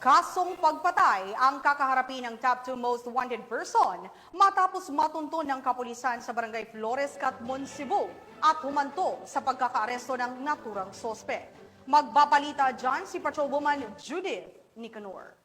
Kasong pagpatay ang kakaharapin ng top 2 most wanted person matapos matunton ng kapulisan sa Barangay Flores, Catmon, Cebu at humantong sa pagkakaaresto ng naturang sospek. Magbabalita dyan si Patrolwoman Judith Nicanor.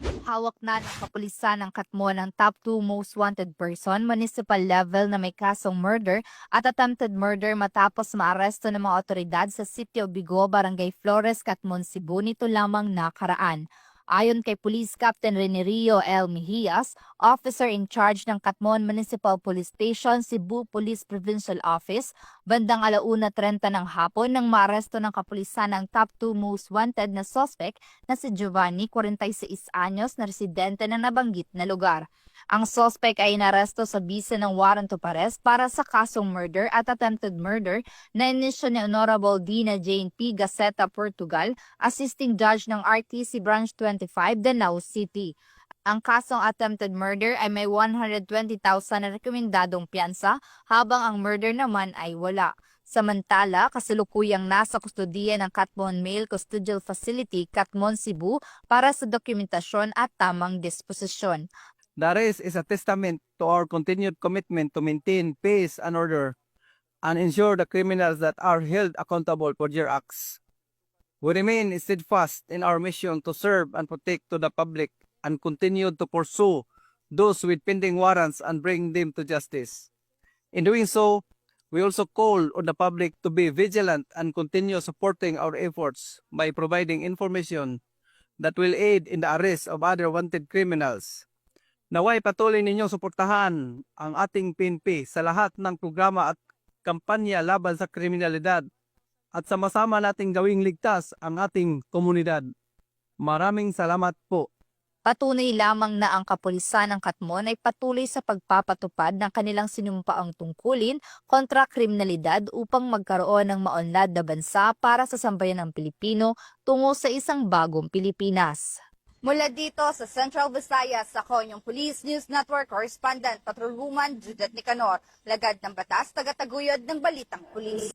Hawak na ng kapulisan ng Catmon ang top 2 most wanted person, municipal level na may kasong murder at attempted murder matapos maaresto ng mga otoridad sa City of Bigo, Barangay Flores, Catmon, Cebu nito lamang nakaraan. Ayon kay Police Captain Renerio L. Mejias, officer in charge ng Catmon Municipal Police Station, Cebu Police Provincial Office, bandang 1:30 ng hapon nang maaresto ng kapulisan ang top 2 most wanted na suspect na si Giovanni, 46 anyos, na residente ng nabanggit na lugar. Ang suspect ay inaresto sa bisa ng warrant of arrest para sa kasong murder at attempted murder na inisyo ni Honorable Dina Jane P. Gaceta, Portugal, assisting judge ng RTC Branch 25, Danao City. Ang kasong attempted murder ay may 120,000 na rekomendadong piyansa habang ang murder naman ay wala. Samantala, kasalukuyang nasa kustodiya ng Catmon Male Custodial Facility, Catmon, Cebu para sa dokumentasyon at tamang disposisyon. The arrest is a testament to our continued commitment to maintain peace and order and ensure the criminals that are held accountable for their acts. We remain steadfast in our mission to serve and protect to the public and continue to pursue those with pending warrants and bring them to justice. In doing so, we also call on the public to be vigilant and continue supporting our efforts by providing information that will aid in the arrest of other wanted criminals. Naway patuloy ninyong suportahan ang ating PNP sa lahat ng programa at kampanya laban sa kriminalidad at sama-sama nating gawing ligtas ang ating komunidad. Maraming salamat po. Patunay lamang na ang kapulisan ng Catmon ay patuloy sa pagpapatupad ng kanilang sinumpaang tungkulin kontra kriminalidad upang magkaroon ng maunlad na bansa para sa sambayan ng Pilipino tungo sa isang bagong Pilipinas. Mula dito sa Central Visayas, ako yung Police News Network Correspondent Patrolwoman Judith Nicanor, lagad ng batas, tagataguyod ng Balitang Pulis.